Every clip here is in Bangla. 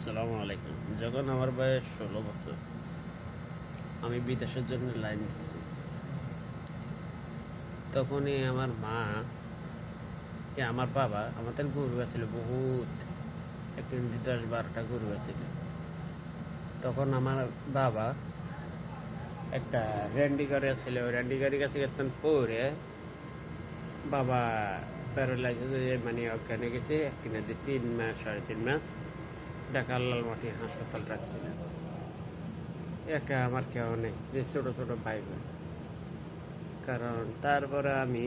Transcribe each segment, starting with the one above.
আসসালামু আলাইকুম। যখন আমার বয়স 16 বছর, আমি বিদেশের জন্য লাইন দিচ্ছি। তখনই আমার মা, আমার বাবা, আমাদের গরু ছিল বহুত, একদিন 10-12টা গরু ছিল। তখন আমার বাবা একটা র্যান্ডি গাড়ি ছিল, ওই র্যান্ডি গাড়ি কাছে গেছেন পরে বাবা প্যারালাইসিস হয়ে মানে অজ্ঞানে গেছে। কিনে দিয়ে 3 মাস 3.5 মাস ঢাকার লালমাটি হাসপাতাল রাখছিলেন। একা আমার কেউ নেই, যে ছোটো ছোটো ভাই বোন। কারণ তারপরে আমি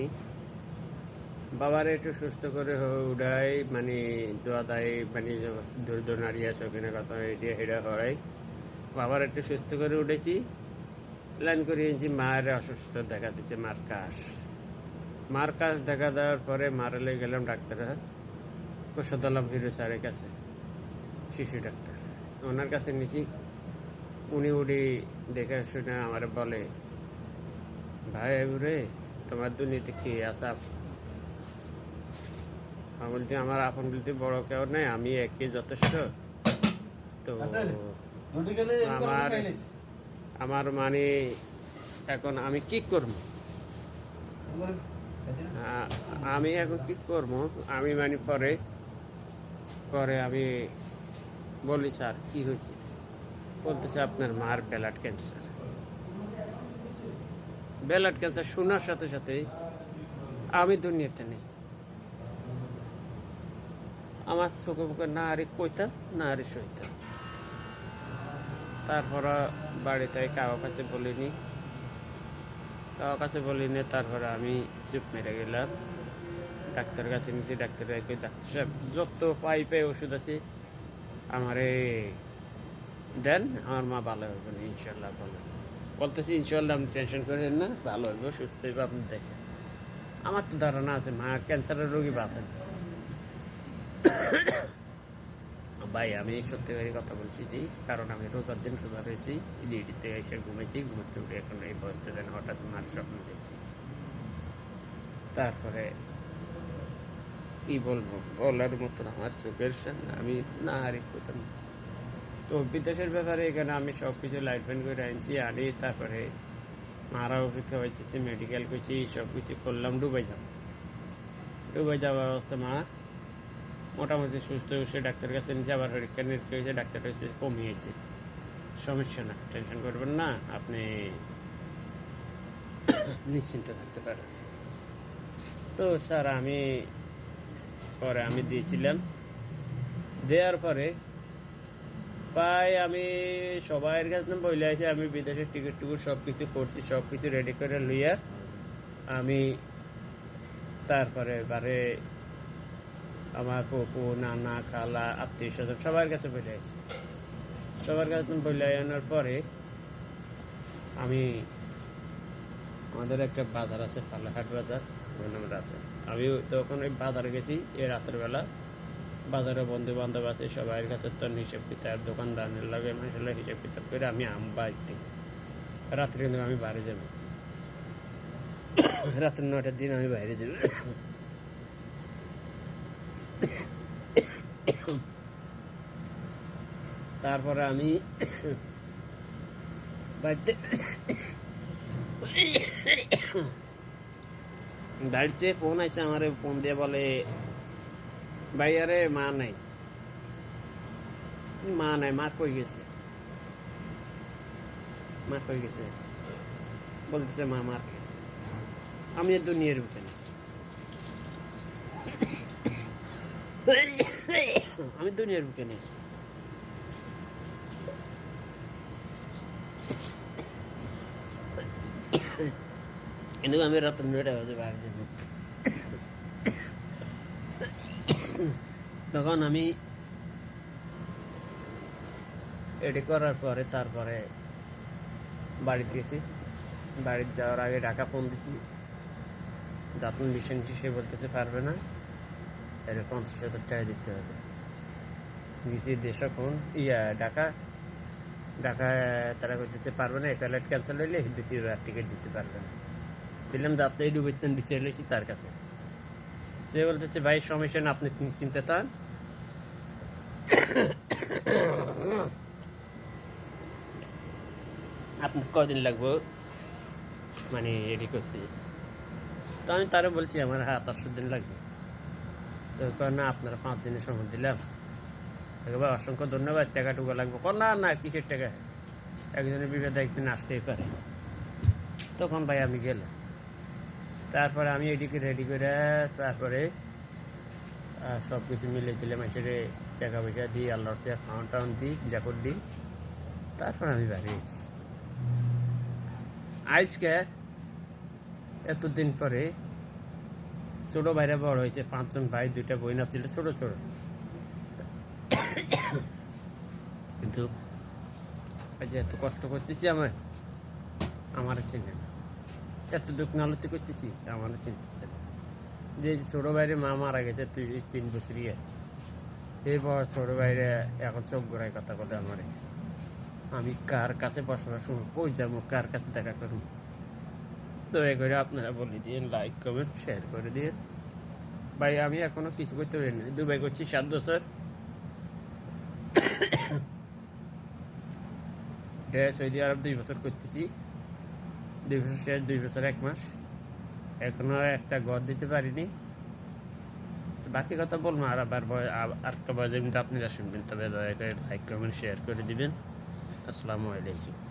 বাবার একটু সুস্থ করে উড়াই মানে দোয়া দায় মানে দূর নাড়িয়া চোখের কথা এটা হেরা হরাই বাবার একটু সুস্থ করে উঠেছি। লাইন করিয়েছি, মায়ের অসুস্থ দেখা দিচ্ছে, মার কাশ দেখা দেওয়ার পরে মারালে গেলাম ডাক্তার কোষাদলাম হিরো স্যারের কাছে, শিশু ডাক্তার। ওনার কাছে নিয়েছি। উনি উড়ি দেখে শুনে আমার বলে, ভাই রে তোমার দুর্নীতি কি আসা? বলতে আমার আপন বলতে বড় কেউ নেই, আমি একই যথেষ্ট। তো আমার আমার মানে এখন আমি কি করব? আমি এখন কি করব? আমি মানে পরে পরে আমি বলি, স্যার কি হয়েছে? বলতেছে আপনার মার ব্লাড ক্যান্সার। ব্লাড ক্যান্সার শোনার সাথে সাথে আমি দুনিয়াতে নেই। আমার চোখে মুখে না আরে কইতাম না আরে সইতাম। তারপর বাড়িতে কারো কাছে বলিনি। তারপরে আমি চুপ মেরে গেলাম, ডাক্তারের কাছে নিয়েছি। ডাক্তার সাহেব যত পাইপে ওষুধ আছে আমারে দেন, আমার মা ভালো হবে না ইনশাল্লাহ। বলতেছি ইনশাল্লাহ, আপনি টেনশন করেন না, ভালো হইব, সুস্থ হইব, আপনি দেখেন। আমার তো ধারণা আছে মা ক্যান্সারের রোগী বাঁচেন। ভাই আমি সত্যিকারই কথা বলছি যে, কারণ আমি রোজার দিন রোজা রয়েছি, ডিউটিতে এসে ঘুমেছি, ঘুমোতে উঠে এখন এই বলতে দেন হঠাৎ মার স্বপ্ন দেখছি। তারপরে কি বলবো, বলার মতন আমার চোখের সামনে আমি না হারি কোথাও। তো বিদেশের ব্যাপারে এখানে আমি সব কিছু লাইটমেন্ট করে আনছি আনি। তারপরে মারা অফিসে হয়েছে, মেডিকেল করছি, সব কিছু করলাম। ডুবে যাওয়া অবস্থা মা মোটামুটি সুস্থ হয়েছে। ডাক্তারের কাছে নিচে আবার পরীক্ষা নিরীক্ষা হয়েছে, ডাক্তার হয়েছে কমিয়েছে, সমস্যা না, টেনশন করবেন না, আপনি নিশ্চিন্ত থাকতে পারেন। তো স্যার আমি দিয়েছিলাম। দেওয়ার পরে প্রায় আমি সবাইয়ের কাছে বলে আছি আমি বিদেশের টিকিট সব কিছু করছি, সব কিছু রেডি করে লইয়া আমি তারপরে আমার পপু নানা খালা আত্মীয় স্বজন সবার কাছে বলে আছি। সবার কাছে বলে আনার পরে আমি আমাদের একটা বাজার আছে, পালাহাট বাজার, ওই নামের আছে। আমি তখন ওই বাজারে গেছি রাতের বেলা। বাজারে বন্ধু বান্ধব আছে, সবাই কাছে তো হিসেব কিতাব, দোকানদারের লাগে মানুষের হিসেব কিতাব করে আমি বাড়িতে রাত্রে কিন্তু আমি বাইরে যাব, রাত্রে 9টার দিন আমি বাইরে যাব। তারপরে আমি বাড়িতে ফোন আছে আমার, ফোন দিয়ে বলে, ভাই আরে মা নাই। মা কই গেছে? বলতেছে মা মার গেছে। আমি দুনিয়ার বুঝে না, আমি দুনিয়ার বুকে নেই। কিন্তু আমি রাত 9টা বাজে বাইরে যাব। তখন আমি এডি করার পরে তারপরে বাড়িতে গেছি। বাড়িতে যাওয়ার আগে ঢাকা ফোন দিচ্ছি, যাতন বিষয় সে বলতেছে পারবে না, এর 50,000 টাকা দিতে হবে। গেছি দেশা ফোন ঢাকায় তারা দিতে পারবে না, প্যালেট ক্যান্সেল হইলে দ্বিতীয়বার টিকিট দিতে পারবে না। দিলাম যাতে ডুবেছেন বিচারেছি তার কাছে। সে বলতেছে ভাই সমস্যা না, আপনি নিশ্চিন্তে থান, কদিন লাগবো মানে রেডি করতে। তো আমি তারা বলছি আমার 7-8 দিন লাগবে। তো না আপনারা 5 দিনের সময় দিলাম, একেবারে অসংখ্য ধন্যবাদ, টাকাটুকু লাগবে। না না কিসের টাকা, একজনের বিপদে একদিন আসতেই পারে। তখন ভাই আমি গেলাম, তারপরে আমি এদিকে রেডি করে তারপরে সব কিছু মিলে দিলে মানুষের টাকা পয়সা দিই, আল্লাহর থেকে খাওয়ান টাউন দিই, জাকর দিই, তারপর আমি বাড়িয়েছি। আজকে এতদিন পরে ছোটো ভাইরা বড় হয়েছে, 5 জন ভাই, 2টা বোন ছিল ছোটো ছোটো, কিন্তু আজ এত কষ্ট করতেছি আমার চিনে না, এত দুঃখ নালতি করতেছি আমার চিনতেছে না। যে ছোটো ভাইরে মা মারা গেছে 3 বছর এরপর ছোটো ভাইরে এখন চোখ গোড়ায় কথা বলে আমারে। আমি কার কাছে বসবাস করবো, কই যাবো, কার কাছে দেখা করবো? দয়া করে আপনারা বলে দিয়ে লাইক কমেন্ট শেয়ার করে দিয়ে। ভাই আমি এখনো কিছু করতে পারি না, দুবাই করছি 7 বছর, সৌদি আরব 2 বছর করতেছি, 2 বছর শেষ, 2 বছর 1 মাস, এখনো একটা ঘর দিতে পারিনি। বাকি কথা বলবো আর আরেকটা বয়সের কিন্তু আপনারা শুনবেন, তবে দয়া করে লাইক কমেন্ট শেয়ার করে দিবেন। আসসালামু আলাইকুম।